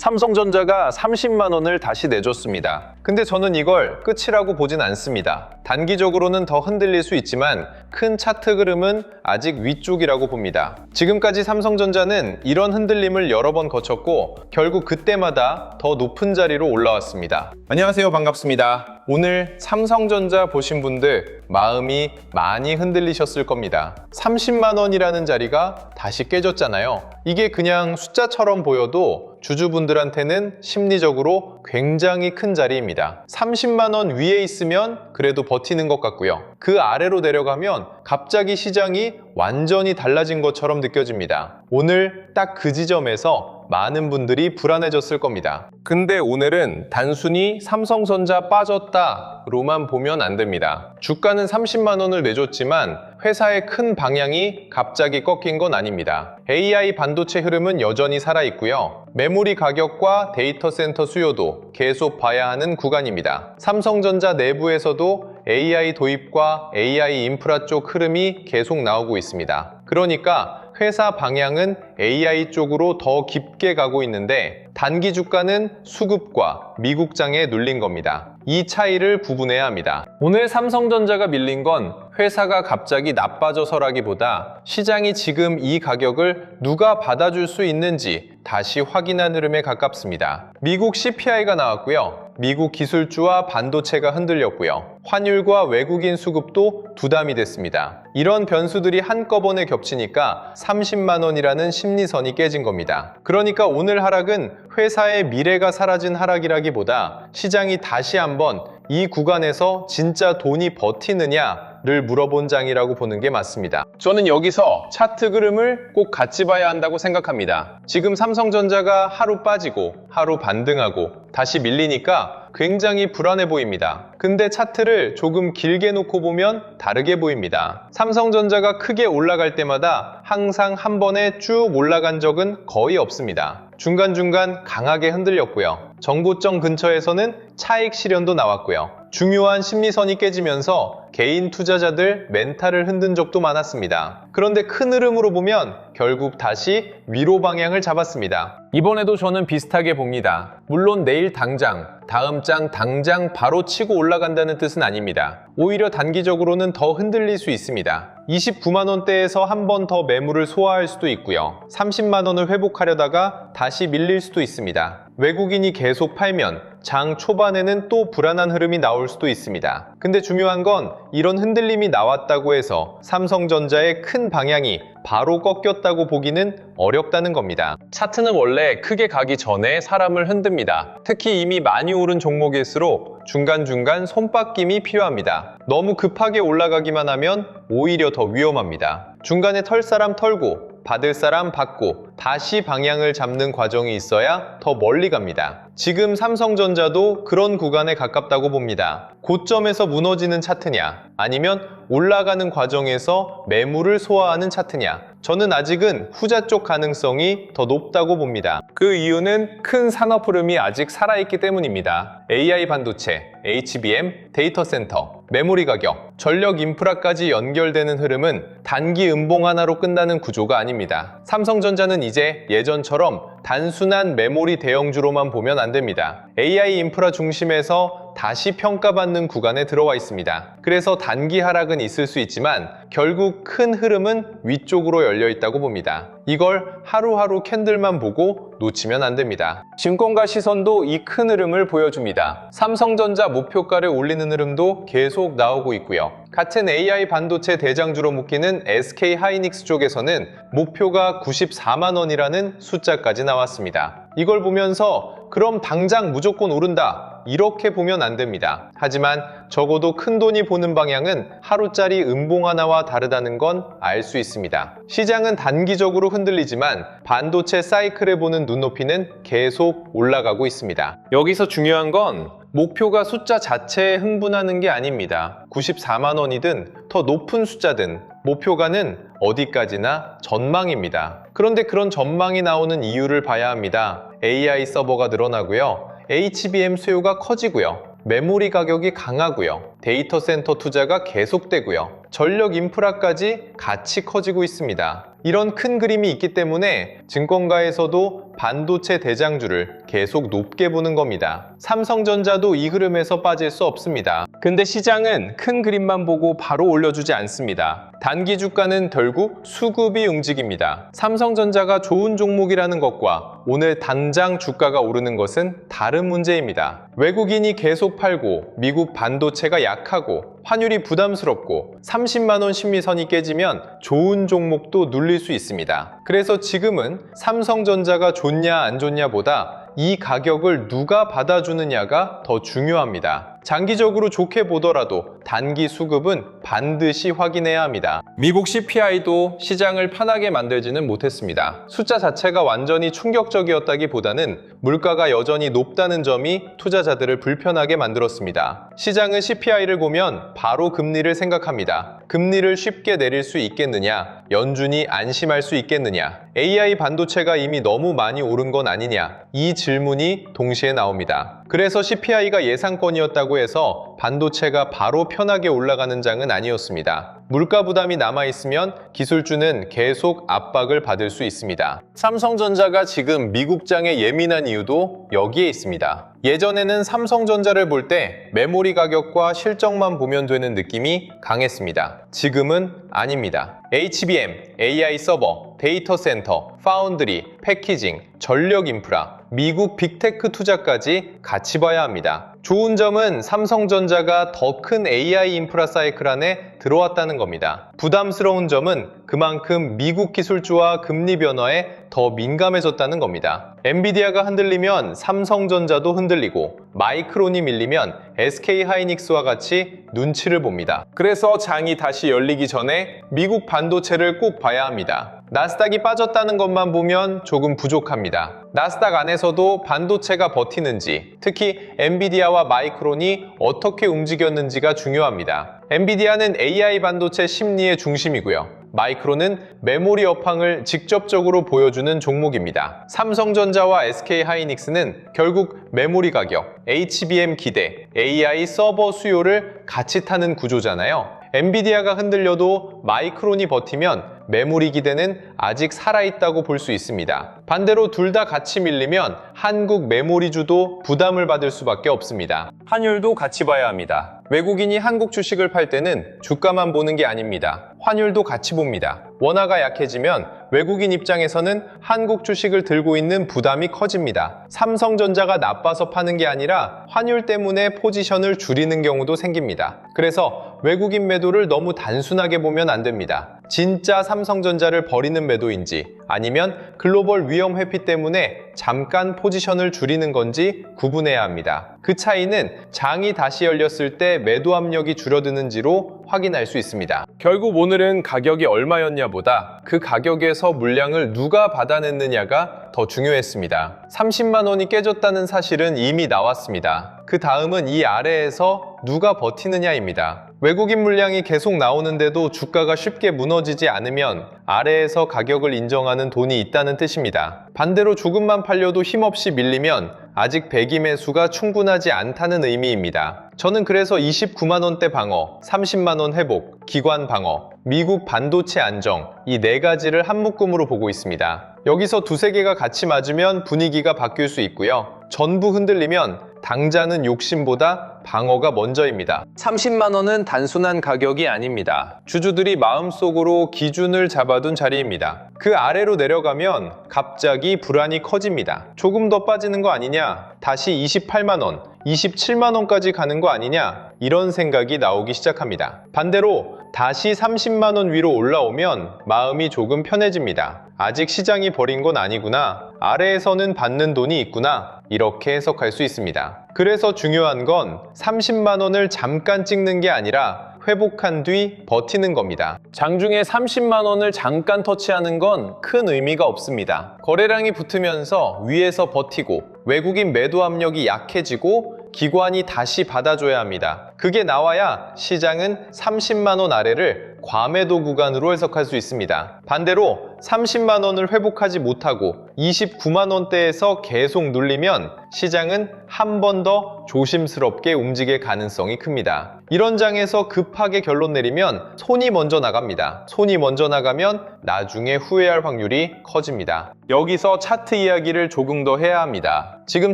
삼성전자가 30만 원을 다시 내줬습니다. 근데 저는 이걸 끝이라고 보진 않습니다. 단기적으로는 더 흔들릴 수 있지만 큰 차트 흐름은 아직 위쪽이라고 봅니다. 지금까지 삼성전자는 이런 흔들림을 여러 번 거쳤고 결국 그때마다 더 높은 자리로 올라왔습니다. 안녕하세요, 반갑습니다. 오늘 삼성전자 보신 분들 마음이 많이 흔들리셨을 겁니다. 30만 원이라는 자리가 다시 깨졌잖아요. 이게 그냥 숫자처럼 보여도 주주분들한테는 심리적으로 굉장히 큰 자리입니다. 30만 원 위에 있으면 그래도 버티는 것 같고요. 그 아래로 내려가면 갑자기 시장이 완전히 달라진 것처럼 느껴집니다. 오늘 딱 그 지점에서 많은 분들이 불안해졌을 겁니다. 근데 오늘은 단순히 삼성전자 빠졌다로만 보면 안 됩니다. 주가는 30만 원을 내줬지만 회사의 큰 방향이 갑자기 꺾인 건 아닙니다. AI 반도체 흐름은 여전히 살아있고요. 메모리 가격과 데이터 센터 수요도 계속 봐야 하는 구간입니다. 삼성전자 내부에서도 AI 도입과 AI 인프라 쪽 흐름이 계속 나오고 있습니다. 그러니까 회사 방향은 AI 쪽으로 더 깊게 가고 있는데 단기 주가는 수급과 미국장에 눌린 겁니다. 이 차이를 구분해야 합니다. 오늘 삼성전자가 밀린 건 회사가 갑자기 나빠져서라기보다 시장이 지금 이 가격을 누가 받아줄 수 있는지 다시 확인한 흐름에 가깝습니다. 미국 CPI가 나왔고요. 미국 기술주와 반도체가 흔들렸고요. 환율과 외국인 수급도 두담이 됐습니다. 이런 변수들이 한꺼번에 겹치니까 30만 원이라는 심리선이 깨진 겁니다. 그러니까 오늘 하락은 회사의 미래가 사라진 하락이라기보다 시장이 다시 한번 이 구간에서 진짜 돈이 버티느냐를 물어본 장이라고 보는 게 맞습니다. 저는 여기서 차트 흐름을 꼭 같이 봐야 한다고 생각합니다. 지금 삼성전자가 하루 빠지고 하루 반등하고 다시 밀리니까 굉장히 불안해 보입니다. 근데 차트를 조금 길게 놓고 보면 다르게 보입니다. 삼성전자가 크게 올라갈 때마다 항상 한 번에 쭉 올라간 적은 거의 없습니다. 중간중간 강하게 흔들렸고요. 정고점 근처에서는 차익 실현도 나왔고요. 중요한 심리선이 깨지면서 개인 투자자들 멘탈을 흔든 적도 많았습니다. 그런데 큰 흐름으로 보면 결국 다시 위로 방향을 잡았습니다. 이번에도 저는 비슷하게 봅니다. 물론 내일 당장, 다음 장 당장 바로 치고 올라간다는 뜻은 아닙니다. 오히려 단기적으로는 더 흔들릴 수 있습니다. 29만 원대에서 한 번 더 매물을 소화할 수도 있고요. 30만 원을 회복하려다가 다시 밀릴 수도 있습니다. 외국인이 계속 팔면 장 초반에는 또 불안한 흐름이 나올 수도 있습니다. 근데 중요한 건 이런 흔들림이 나왔다고 해서 삼성전자의 큰 방향이 바로 꺾였다고 보기는 어렵다는 겁니다. 차트는 원래 크게 가기 전에 사람을 흔듭니다. 특히 이미 많이 오른 종목일수록 중간중간 손바뀜이 필요합니다. 너무 급하게 올라가기만 하면 오히려 더 위험합니다. 중간에 털 사람 털고 받을 사람 받고 다시 방향을 잡는 과정이 있어야 더 멀리 갑니다. 지금 삼성전자도 그런 구간에 가깝다고 봅니다. 고점에서 무너지는 차트냐 아니면 올라가는 과정에서 매물을 소화하는 차트냐, 저는 아직은 후자 쪽 가능성이 더 높다고 봅니다. 그 이유는 큰 산업 흐름이 아직 살아있기 때문입니다. AI 반도체, HBM, 데이터 센터, 메모리 가격, 전력 인프라까지 연결되는 흐름은 단기 음봉 하나로 끝나는 구조가 아닙니다. 삼성전자는 이제 예전처럼 단순한 메모리 대형주로만 보면 안 됩니다. AI 인프라 중심에서 다시 평가받는 구간에 들어와 있습니다. 그래서 단기 하락은 있을 수 있지만 결국 큰 흐름은 위쪽으로 열려 있다고 봅니다. 이걸 하루하루 캔들만 보고 놓치면 안 됩니다. 증권가 시선도 이 큰 흐름을 보여줍니다. 삼성전자 목표가를 올리는 흐름도 계속 나오고 있고요. 같은 AI 반도체 대장주로 묶이는 SK 하이닉스 쪽에서는 목표가 94만 원이라는 숫자까지 나왔습니다. 이걸 보면서 그럼 당장 무조건 오른다, 이렇게 보면 안 됩니다. 하지만 적어도 큰돈이 보는 방향은 하루짜리 음봉 하나와 다르다는 건 알 수 있습니다. 시장은 단기적으로 흔들리지만 반도체 사이클에 보는 눈높이는 계속 올라가고 있습니다. 여기서 중요한 건 목표가 숫자 자체에 흥분하는 게 아닙니다. 94만 원이든 더 높은 숫자든 목표가는 어디까지나 전망입니다. 그런데 그런 전망이 나오는 이유를 봐야 합니다. AI 서버가 늘어나고요. HBM 수요가 커지고요. 메모리 가격이 강하고요. 데이터 센터 투자가 계속되고요. 전력 인프라까지 같이 커지고 있습니다. 이런 큰 그림이 있기 때문에 증권가에서도 반도체 대장주를 계속 높게 보는 겁니다. 삼성전자도 이 흐름에서 빠질 수 없습니다. 근데 시장은 큰 그림만 보고 바로 올려주지 않습니다. 단기 주가는 결국 수급이 움직입니다. 삼성전자가 좋은 종목이라는 것과 오늘 당장 주가가 오르는 것은 다른 문제입니다. 외국인이 계속 팔고 미국 반도체가 약하고 환율이 부담스럽고 30만 원 심리선이 깨지면 좋은 종목도 눌릴 수 있습니다. 그래서 지금은 삼성전자가 좋냐 안 좋냐 보다 이 가격을 누가 받아주느냐가 더 중요합니다. 장기적으로 좋게 보더라도 단기 수급은 반드시 확인해야 합니다. 미국 CPI도 시장을 편하게 만들지는 못했습니다. 숫자 자체가 완전히 충격적이었다기보다는 물가가 여전히 높다는 점이 투자자들을 불편하게 만들었습니다. 시장은 CPI를 보면 바로 금리를 생각합니다. 금리를 쉽게 내릴 수 있겠느냐? 연준이 안심할 수 있겠느냐? AI 반도체가 이미 너무 많이 오른 건 아니냐? 이 질문이 동시에 나옵니다. 그래서 CPI가 예상권이었다고 해서 반도체가 바로 편하게 올라가는 장은 아니었습니다. 물가 부담이 남아있으면 기술주는 계속 압박을 받을 수 있습니다. 삼성전자가 지금 미국장에 예민한 이유도 여기에 있습니다. 예전에는 삼성전자를 볼 때 메모리 가격과 실적만 보면 되는 느낌이 강했습니다. 지금은 아닙니다. HBM, AI 서버, 데이터 센터, 파운드리, 패키징, 전력 인프라, 미국 빅테크 투자까지 같이 봐야 합니다. 좋은 점은 삼성전자가 더 큰 AI 인프라 사이클 안에 들어왔다는 겁니다. 부담스러운 점은 그만큼 미국 기술주와 금리 변화에 더 민감해졌다는 겁니다. 엔비디아가 흔들리면 삼성전자도 흔들리고 마이크론이 밀리면 SK하이닉스와 같이 눈치를 봅니다. 그래서 장이 다시 열리기 전에 미국 반도체를 꼭 봐야 합니다. 나스닥이 빠졌다는 것만 보면 조금 부족합니다. 나스닥 안에서도 반도체가 버티는지, 특히 엔비디아와 마이크론이 어떻게 움직였는지가 중요합니다. 엔비디아는 AI 반도체 심리의 중심이고요. 마이크론은 메모리 업황을 직접적으로 보여주는 종목입니다. 삼성전자와 SK하이닉스는 결국 메모리 가격, HBM 기대, AI 서버 수요를 같이 타는 구조잖아요. 엔비디아가 흔들려도 마이크론이 버티면 메모리 기대는 아직 살아있다고 볼 수 있습니다. 반대로 둘 다 같이 밀리면 한국 메모리주도 부담을 받을 수밖에 없습니다. 환율도 같이 봐야 합니다. 외국인이 한국 주식을 팔 때는 주가만 보는 게 아닙니다. 환율도 같이 봅니다. 원화가 약해지면 외국인 입장에서는 한국 주식을 들고 있는 부담이 커집니다. 삼성전자가 나빠서 파는 게 아니라 환율 때문에 포지션을 줄이는 경우도 생깁니다. 그래서 외국인 매도를 너무 단순하게 보면 안 됩니다. 진짜 삼성전자를 버리는 매도인지 아니면 글로벌 위험 회피 때문에 잠깐 포지션을 줄이는 건지 구분해야 합니다. 그 차이는 장이 다시 열렸을 때 매도 압력이 줄어드는지로 확인할 수 있습니다. 결국 오늘은 가격이 얼마였냐 보다 그 가격에서 물량을 누가 받아냈느냐가 더 중요했습니다. 30만 원이 깨졌다는 사실은 이미 나왔습니다. 그 다음은 이 아래에서 누가 버티느냐입니다. 외국인 물량이 계속 나오는데도 주가가 쉽게 무너지지 않으면 아래에서 가격을 인정하는 돈이 있다는 뜻입니다. 반대로 조금만 팔려도 힘없이 밀리면 아직 배기 매수가 충분하지 않다는 의미입니다. 저는 그래서 29만 원대 방어, 30만 원 회복, 기관 방어, 미국 반도체 안정 이 네 가지를 한 묶음으로 보고 있습니다. 여기서 두세 개가 같이 맞으면 분위기가 바뀔 수 있고요. 전부 흔들리면 당자는 욕심보다 방어가 먼저입니다. 30만 원은 단순한 가격이 아닙니다. 주주들이 마음속으로 기준을 잡아둔 자리입니다. 그 아래로 내려가면 갑자기 불안이 커집니다. 조금 더 빠지는 거 아니냐? 다시 28만 원, 27만 원까지 가는 거 아니냐? 이런 생각이 나오기 시작합니다. 반대로 다시 30만 원 위로 올라오면 마음이 조금 편해집니다. 아직 시장이 버린 건 아니구나. 아래에서는 받는 돈이 있구나. 이렇게 해석할 수 있습니다. 그래서 중요한 건 30만 원을 잠깐 찍는 게 아니라 회복한 뒤 버티는 겁니다. 장중에 30만 원을 잠깐 터치하는 건 큰 의미가 없습니다. 거래량이 붙으면서 위에서 버티고 외국인 매도 압력이 약해지고 기관이 다시 받아줘야 합니다. 그게 나와야 시장은 30만 원 아래를 과매도 구간으로 해석할 수 있습니다. 반대로 30만 원을 회복하지 못하고 29만 원대에서 계속 눌리면 시장은 한 번 더 조심스럽게 움직일 가능성이 큽니다. 이런 장에서 급하게 결론 내리면 손이 먼저 나갑니다. 손이 먼저 나가면 나중에 후회할 확률이 커집니다. 여기서 차트 이야기를 조금 더 해야 합니다. 지금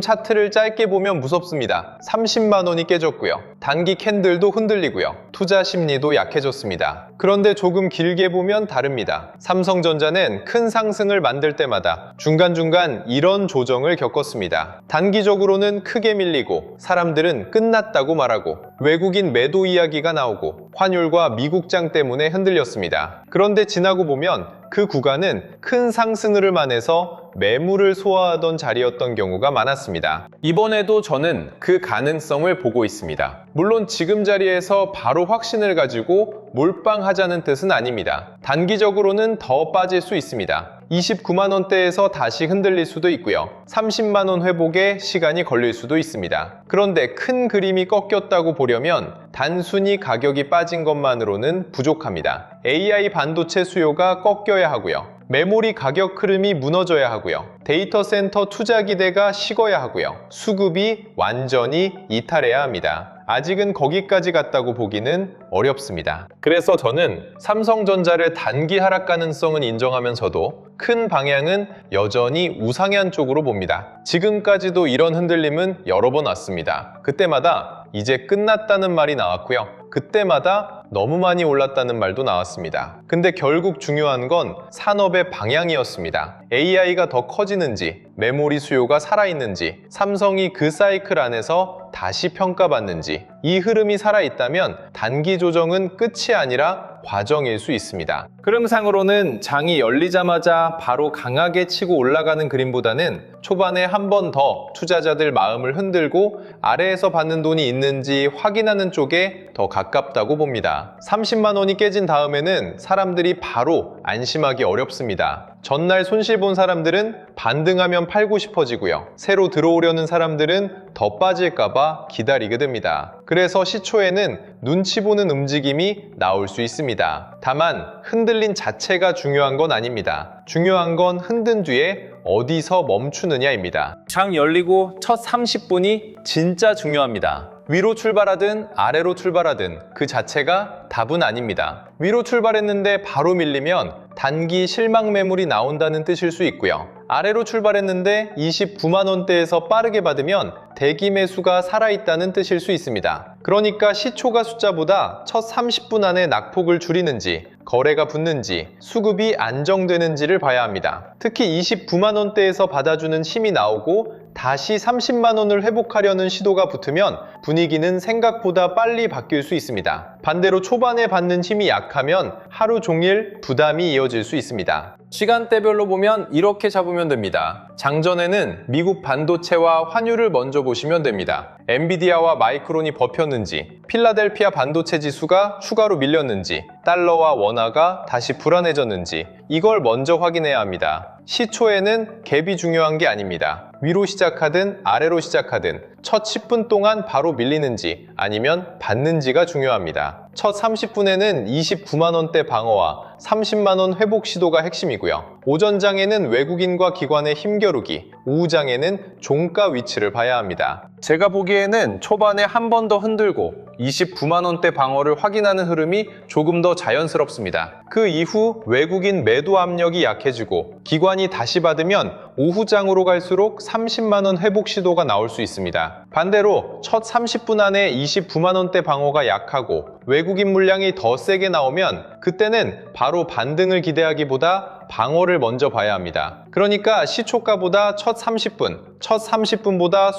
차트를 짧게 보면 무섭습니다. 30만 원이 깨졌고요. 단기 캔들도 흔들리고요. 투자 심리도 약해졌습니다. 그런데 조금 길게 보면 다릅니다. 삼성전자는 큰 상승을 만들 때마다 중간중간 이런 조정을 겪었습니다. 단기적으로는 크게 밀리고 사람들은 끝났다고 말하고 외국인 매도 이야기가 나오고 환율과 미국장 때문에 흔들렸습니다. 그런데 지나고 보면 그 구간은 큰 상승을 만해서 매물을 소화하던 자리였던 경우가 많았습니다. 이번에도 저는 그 가능성을 보고 있습니다. 물론 지금 자리에서 바로 확신을 가지고 몰빵하자는 뜻은 아닙니다. 단기적으로는 더 빠질 수 있습니다. 29만 원대에서 다시 흔들릴 수도 있고요. 30만 원 회복에 시간이 걸릴 수도 있습니다. 그런데 큰 그림이 꺾였다고 보려면 단순히 가격이 빠진 것만으로는 부족합니다. AI 반도체 수요가 꺾여야 하고요. 메모리 가격 흐름이 무너져야 하고요. 데이터 센터 투자 기대가 식어야 하고요. 수급이 완전히 이탈해야 합니다. 아직은 거기까지 갔다고 보기는 어렵습니다. 그래서 저는 삼성전자를 단기 하락 가능성은 인정하면서도 큰 방향은 여전히 우상향 쪽으로 봅니다. 지금까지도 이런 흔들림은 여러 번 왔습니다. 그때마다 이제 끝났다는 말이 나왔고요. 그때마다 너무 많이 올랐다는 말도 나왔습니다. 근데 결국 중요한 건 산업의 방향이었습니다. AI가 더 커지는지, 메모리 수요가 살아있는지, 삼성이 그 사이클 안에서 다시 평가받는지, 이 흐름이 살아있다면 단기 조정은 끝이 아니라 과정일 수 있습니다. 흐름상으로는 장이 열리자마자 바로 강하게 치고 올라가는 그림보다는 초반에 한 번 더 투자자들 마음을 흔들고 아래에서 받는 돈이 있는지 확인하는 쪽에 더 가깝다고 봅니다. 30만 원이 깨진 다음에는 사람들이 바로 안심하기 어렵습니다. 전날 손실 본 사람들은 반등하면 팔고 싶어지고요. 새로 들어오려는 사람들은 더 빠질까봐 기다리게 됩니다. 그래서 시초에는 눈치 보는 움직임이 나올 수 있습니다. 다만 흔들린 자체가 중요한 건 아닙니다. 중요한 건 흔든 뒤에 어디서 멈추느냐입니다. 장 열리고 첫 30분이 진짜 중요합니다. 위로 출발하든 아래로 출발하든 그 자체가 답은 아닙니다. 위로 출발했는데 바로 밀리면 단기 실망 매물이 나온다는 뜻일 수 있고요. 아래로 출발했는데 29만 원대에서 빠르게 받으면 대기 매수가 살아있다는 뜻일 수 있습니다. 그러니까 시초가 숫자보다 첫 30분 안에 낙폭을 줄이는지, 거래가 붙는지, 수급이 안정되는지를 봐야 합니다. 특히 29만 원대에서 받아주는 힘이 나오고 다시 30만 원을 회복하려는 시도가 붙으면 분위기는 생각보다 빨리 바뀔 수 있습니다. 반대로 초반에 받는 힘이 약하면 하루 종일 부담이 이어질 수 있습니다. 시간대별로 보면 이렇게 잡으면 됩니다. 장전에는 미국 반도체와 환율을 먼저 보시면 됩니다. 엔비디아와 마이크론이 버텼는지, 필라델피아 반도체 지수가 추가로 밀렸는지, 달러와 원화가 다시 불안해졌는지 이걸 먼저 확인해야 합니다. 시초에는 갭이 중요한 게 아닙니다. 위로 시작하든 아래로 시작하든 첫 10분 동안 바로 밀리는지 아니면 받는지가 중요합니다. 첫 30분에는 29만 원대 방어와 30만 원 회복 시도가 핵심이고요. 오전장에는 외국인과 기관의 힘겨루기, 오후장에는 종가 위치를 봐야 합니다. 제가 보기에는 초반에 한 번 더 흔들고 29만 원대 방어를 확인하는 흐름이 조금 더 자연스럽습니다. 그 이후 외국인 매도 압력이 약해지고 기관이 다시 받으면 오후장으로 갈수록 30만 원 회복 시도가 나올 수 있습니다. 반대로 첫 30분 안에 29만 원대 방어가 약하고 외국인 물량이 더 세게 나오면 그때는 바로 반등을 기대하기보다 방어를 먼저 봐야 합니다. 그러니까 시초가보다 첫 30분보다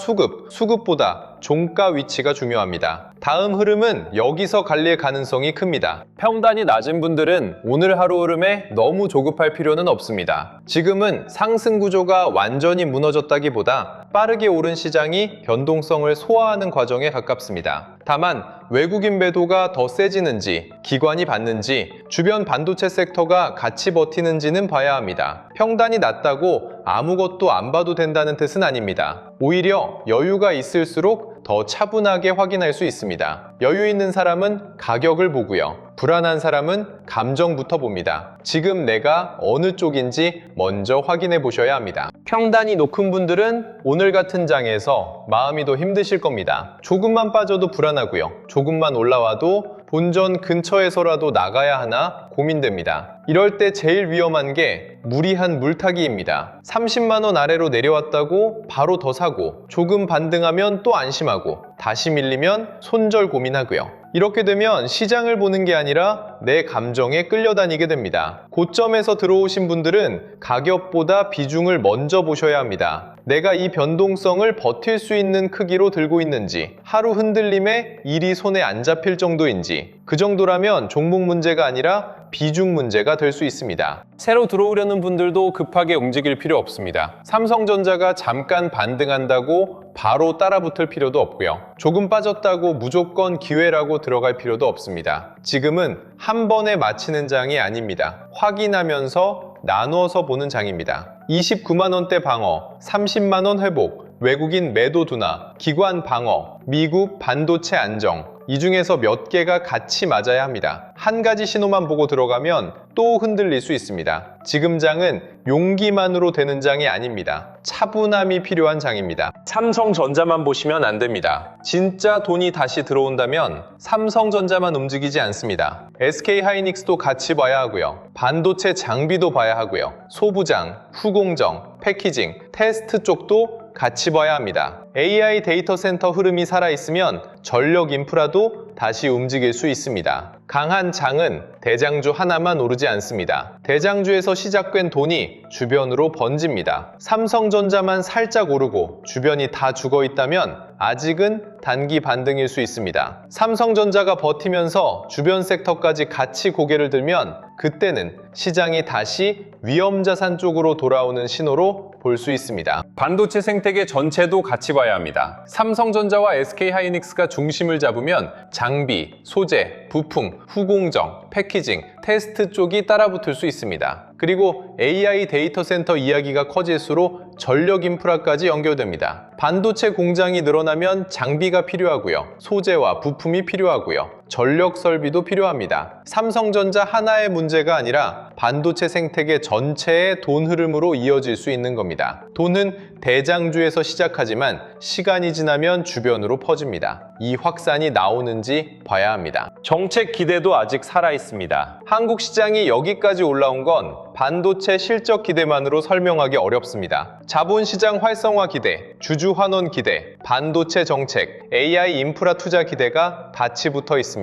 수급보다 종가 위치가 중요합니다. 다음 흐름은 여기서 갈릴 가능성이 큽니다. 평단이 낮은 분들은 오늘 하루 흐름에 너무 조급할 필요는 없습니다. 지금은 상승 구조가 완전히 무너졌다기보다 빠르게 오른 시장이 변동성을 소화하는 과정에 가깝습니다. 다만 외국인 매도가 더 세지는지, 기관이 받는지, 주변 반도체 섹터가 같이 버티는지는 봐야 합니다. 평단이 낮다고 아무것도 안 봐도 된다는 뜻은 아닙니다. 오히려 여유가 있을수록 더 차분하게 확인할 수 있습니다. 여유 있는 사람은 가격을 보고요. 불안한 사람은 감정부터 봅니다. 지금 내가 어느 쪽인지 먼저 확인해 보셔야 합니다. 평단이 높은 분들은 오늘 같은 장에서 마음이 더 힘드실 겁니다. 조금만 빠져도 불안하고요. 조금만 올라와도 본전 근처에서라도 나가야 하나 고민됩니다. 이럴 때 제일 위험한 게 무리한 물타기입니다. 30만 원 아래로 내려왔다고 바로 더 사고, 조금 반등하면 또 안심하고, 다시 밀리면 손절 고민하고요. 이렇게 되면 시장을 보는 게 아니라 내 감정에 끌려다니게 됩니다. 고점에서 들어오신 분들은 가격보다 비중을 먼저 보셔야 합니다. 내가 이 변동성을 버틸 수 있는 크기로 들고 있는지, 하루 흔들림에 일이 손에 안 잡힐 정도인지, 그 정도라면 종목 문제가 아니라 비중 문제가 될 수 있습니다. 새로 들어오려는 분들도 급하게 움직일 필요 없습니다. 삼성전자가 잠깐 반등한다고 바로 따라붙을 필요도 없고요. 조금 빠졌다고 무조건 기회라고 들어갈 필요도 없습니다. 지금은 한 번에 맞히는 장이 아닙니다. 확인하면서 나누어서 보는 장입니다. 29만 원대 방어, 30만 원 회복, 외국인 매도 둔화, 기관 방어, 미국 반도체 안정, 이 중에서 몇 개가 같이 맞아야 합니다. 한 가지 신호만 보고 들어가면 또 흔들릴 수 있습니다. 지금 장은 용기만으로 되는 장이 아닙니다. 차분함이 필요한 장입니다. 삼성전자만 보시면 안 됩니다. 진짜 돈이 다시 들어온다면 삼성전자만 움직이지 않습니다. SK하이닉스도 같이 봐야 하고요. 반도체 장비도 봐야 하고요. 소부장, 후공정, 패키징, 테스트 쪽도 같이 봐야 합니다. AI 데이터 센터 흐름이 살아있으면 전력 인프라도 다시 움직일 수 있습니다. 강한 장은 대장주 하나만 오르지 않습니다. 대장주에서 시작된 돈이 주변으로 번집니다. 삼성전자만 살짝 오르고 주변이 다 죽어 있다면 아직은 단기 반등일 수 있습니다. 삼성전자가 버티면서 주변 섹터까지 같이 고개를 들면 그때는 시장이 다시 위험자산 쪽으로 돌아오는 신호로 볼 수 있습니다. 반도체 생태계 전체도 같이 봐야 합니다. 삼성전자와 SK하이닉스가 중심을 잡으면 장비, 소재, 부품, 후공정, 패키징, 테스트 쪽이 따라붙을 수 있습니다. 그리고 AI 데이터 센터 이야기가 커질수록 전력 인프라까지 연결됩니다. 반도체 공장이 늘어나면 장비가 필요하고요. 소재와 부품이 필요하고요. 전력 설비도 필요합니다. 삼성전자 하나의 문제가 아니라 반도체 생태계 전체의 돈 흐름으로 이어질 수 있는 겁니다. 돈은 대장주에서 시작하지만 시간이 지나면 주변으로 퍼집니다. 이 확산이 나오는지 봐야 합니다. 정책 기대도 아직 살아있습니다. 한국 시장이 여기까지 올라온 건 반도체 실적 기대만으로 설명하기 어렵습니다. 자본시장 활성화 기대, 주주 환원 기대, 반도체 정책, AI 인프라 투자 기대가 같이 붙어 있습니다.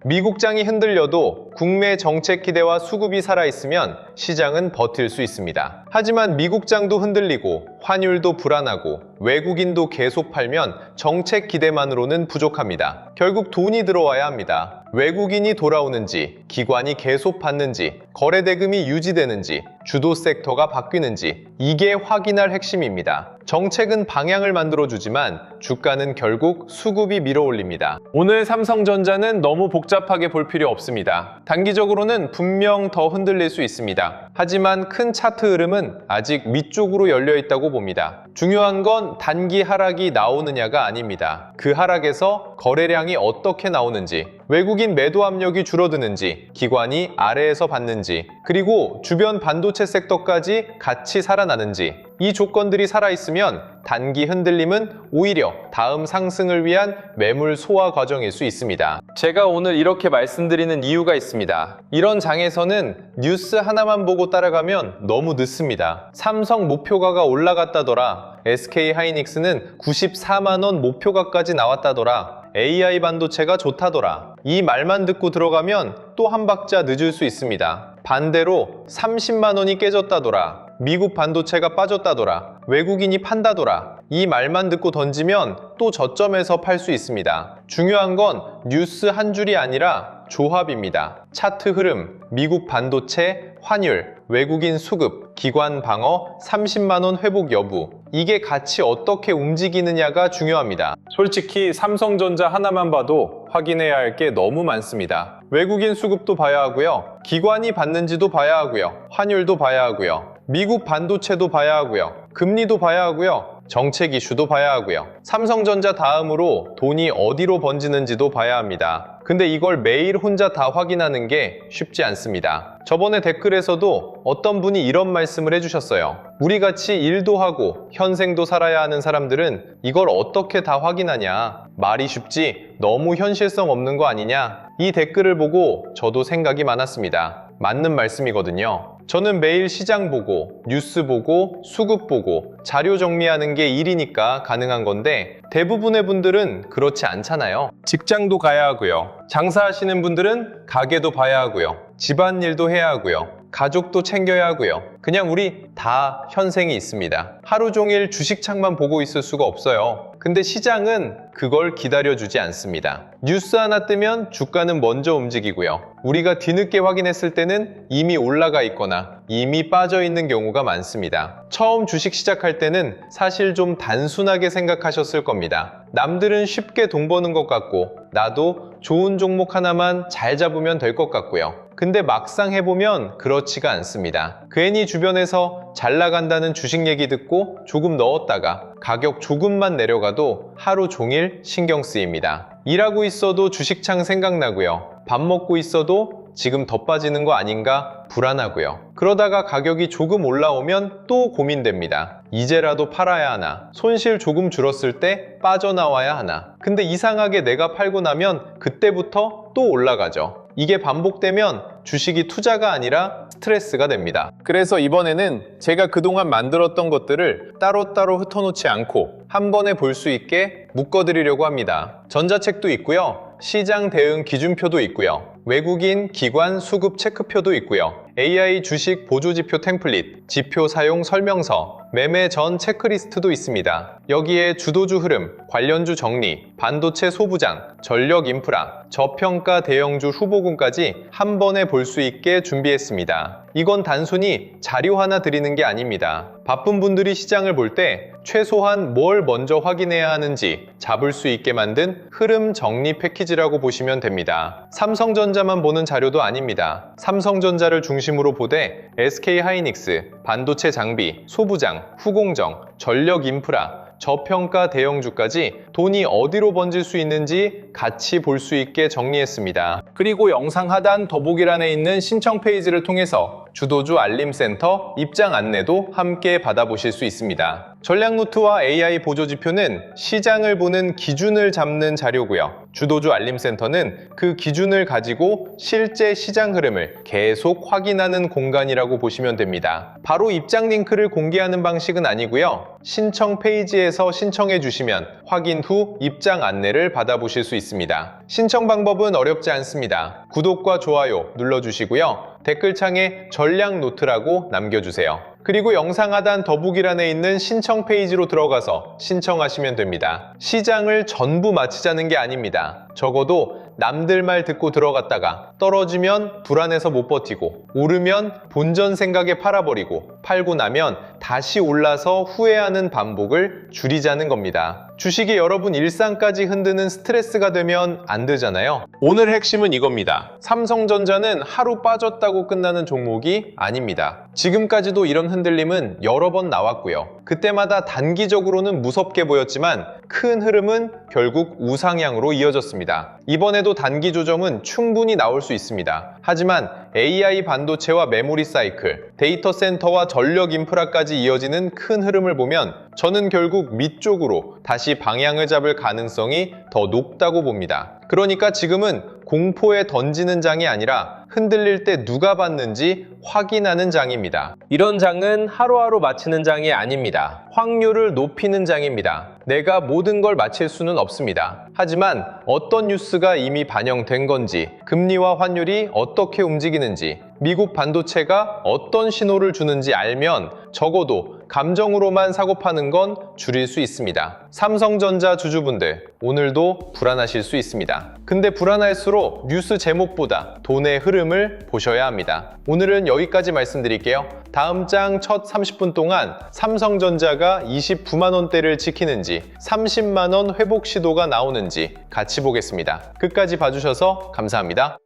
미국장이 흔들려도 국내 정책 기대와 수급이 살아있으면 시장은 버틸 수 있습니다. 하지만 미국장도 흔들리고 환율도 불안하고 외국인도 계속 팔면 정책 기대만으로는 부족합니다. 결국 돈이 들어와야 합니다. 외국인이 돌아오는지, 기관이 계속 받는지, 거래 대금이 유지되는지, 주도 섹터가 바뀌는지, 이게 확인할 핵심입니다. 정책은 방향을 만들어주지만 주가는 결국 수급이 밀어올립니다. 오늘 삼성전자는 너무 복잡하게 볼 필요 없습니다. 단기적으로는 분명 더 흔들릴 수 있습니다. 하지만 큰 차트 흐름은 아직 위쪽으로 열려 있다고 봅니다. 중요한 건 단기 하락이 나오느냐가 아닙니다. 그 하락에서 거래량이 어떻게 나오는지, 외국인 매도 압력이 줄어드는지, 기관이 아래에서 받는지, 그리고 주변 반도체 섹터까지 같이 살아나는지, 이 조건들이 살아있으면 단기 흔들림은 오히려 다음 상승을 위한 매물 소화 과정일 수 있습니다. 제가 오늘 이렇게 말씀드리는 이유가 있습니다. 이런 장에서는 뉴스 하나만 보고 따라가면 너무 늦습니다. 삼성 목표가가 올라갔다더라, SK하이닉스는 94만 원 목표가까지 나왔다더라, AI 반도체가 좋다더라, 이 말만 듣고 들어가면 또 한 박자 늦을 수 있습니다. 반대로 30만 원이 깨졌다더라, 미국 반도체가 빠졌다더라, 외국인이 판다더라, 이 말만 듣고 던지면 또 저점에서 팔 수 있습니다. 중요한 건 뉴스 한 줄이 아니라 조합입니다. 차트 흐름, 미국 반도체, 환율, 외국인 수급, 기관 방어, 30만 원 회복 여부, 이게 같이 어떻게 움직이느냐가 중요합니다. 솔직히 삼성전자 하나만 봐도 확인해야 할 게 너무 많습니다. 외국인 수급도 봐야 하고요. 기관이 받는지도 봐야 하고요. 환율도 봐야 하고요. 미국 반도체도 봐야 하고요. 금리도 봐야 하고요. 정책 이슈도 봐야 하고요. 삼성전자 다음으로 돈이 어디로 번지는지도 봐야 합니다. 근데 이걸 매일 혼자 다 확인하는 게 쉽지 않습니다. 저번에 댓글에서도 어떤 분이 이런 말씀을 해주셨어요. 우리같이 일도 하고 현생도 살아야 하는 사람들은 이걸 어떻게 다 확인하냐? 말이 쉽지 너무 현실성 없는 거 아니냐? 이 댓글을 보고 저도 생각이 많았습니다. 맞는 말씀이거든요. 저는 매일 시장 보고, 뉴스 보고, 수급 보고, 자료 정리하는 게 일이니까 가능한 건데 대부분의 분들은 그렇지 않잖아요. 직장도 가야 하고요. 장사하시는 분들은 가게도 봐야 하고요. 집안일도 해야 하고요. 가족도 챙겨야 하고요. 그냥 우리 다 현생이 있습니다. 하루 종일 주식창만 보고 있을 수가 없어요. 근데 시장은 그걸 기다려주지 않습니다. 뉴스 하나 뜨면 주가는 먼저 움직이고요. 우리가 뒤늦게 확인했을 때는 이미 올라가 있거나 이미 빠져 있는 경우가 많습니다. 처음 주식 시작할 때는 사실 좀 단순하게 생각하셨을 겁니다. 남들은 쉽게 돈 버는 것 같고 나도 좋은 종목 하나만 잘 잡으면 될 것 같고요. 근데 막상 해보면 그렇지가 않습니다. 괜히 주변에서 잘 나간다는 주식 얘기 듣고 조금 넣었다가 가격 조금만 내려가도 하루 종일 신경 쓰입니다. 일하고 있어도 주식창 생각나고요. 밥 먹고 있어도 지금 더 빠지는 거 아닌가 불안하고요. 그러다가 가격이 조금 올라오면 또 고민됩니다. 이제라도 팔아야 하나? 손실 조금 줄었을 때 빠져나와야 하나? 근데 이상하게 내가 팔고 나면 그때부터 또 올라가죠. 이게 반복되면 주식이 투자가 아니라 스트레스가 됩니다. 그래서 이번에는 제가 그동안 만들었던 것들을 따로따로 흩어놓지 않고 한 번에 볼 수 있게 묶어드리려고 합니다. 전자책도 있고요. 시장 대응 기준표도 있고요. 외국인 기관 수급 체크표도 있고요. AI 주식 보조지표 템플릿, 지표 사용 설명서, 매매 전 체크리스트도 있습니다. 여기에 주도주 흐름, 관련주 정리, 반도체 소부장, 전력 인프라, 저평가 대형주 후보군까지 한 번에 볼 수 있게 준비했습니다. 이건 단순히 자료 하나 드리는 게 아닙니다. 바쁜 분들이 시장을 볼 때 최소한 뭘 먼저 확인해야 하는지 잡을 수 있게 만든 흐름 정리 패키지라고 보시면 됩니다. 삼성전자만 보는 자료도 아닙니다. 삼성전자를 중심으로 보되 SK하이닉스, 반도체 장비, 소부장, 후공정, 전력 인프라, 저평가 대형주까지 돈이 어디로 번질 수 있는지 같이 볼 수 있게 정리했습니다. 그리고 영상 하단 더보기란에 있는 신청 페이지를 통해서 주도주 알림센터 입장 안내도 함께 받아보실 수 있습니다. 전략노트와 AI 보조지표는 시장을 보는 기준을 잡는 자료고요. 주도주 알림센터는 그 기준을 가지고 실제 시장 흐름을 계속 확인하는 공간이라고 보시면 됩니다. 바로 입장 링크를 공개하는 방식은 아니고요. 신청 페이지에서 신청해 주시면 확인 후 입장 안내를 받아보실 수 있습니다. 신청 방법은 어렵지 않습니다. 구독과 좋아요 눌러주시고요. 댓글창에 전략노트라고 남겨주세요. 그리고 영상 하단 더보기란에 있는 신청 페이지로 들어가서 신청하시면 됩니다. 시장을 전부 마치자는 게 아닙니다. 적어도 남들 말 듣고 들어갔다가 떨어지면 불안해서 못 버티고 오르면 본전 생각에 팔아버리고 팔고 나면 다시 올라서 후회하는 반복을 줄이자는 겁니다. 주식이 여러분 일상까지 흔드는 스트레스가 되면 안 되잖아요. 오늘 핵심은 이겁니다. 삼성전자는 하루 빠졌다고 끝나는 종목이 아닙니다. 지금까지도 이런 흔들림은 여러 번 나왔고요. 그때마다 단기적으로는 무섭게 보였지만 큰 흐름은 결국 우상향으로 이어졌습니다. 이번에도 단기 조정은 충분히 나올 수 있습니다. 하지만 AI 반도체와 메모리 사이클, 데이터 센터와 전력 인프라까지 이어지는 큰 흐름을 보면 저는 결국 밑쪽으로 다시 방향을 잡을 가능성이 더 높다고 봅니다. 그러니까 지금은 공포에 던지는 장이 아니라 흔들릴 때 누가 받는지 확인하는 장입니다. 이런 장은 하루하루 맞히는 장이 아닙니다. 확률을 높이는 장입니다. 내가 모든 걸 맞힐 수는 없습니다. 하지만 어떤 뉴스가 이미 반영된 건지, 금리와 환율이 어떻게 움직이는지, 미국 반도체가 어떤 신호를 주는지 알면 적어도 감정으로만 사고 파는 건 줄일 수 있습니다. 삼성전자 주주분들, 오늘도 불안하실 수 있습니다. 근데 불안할수록 뉴스 제목보다 돈의 흐름을 보셔야 합니다. 오늘은 여기까지 말씀드릴게요. 다음 장 첫 30분 동안 삼성전자가 29만 원대를 지키는지 30만 원 회복 시도가 나오는지 같이 보겠습니다. 끝까지 봐주셔서 감사합니다.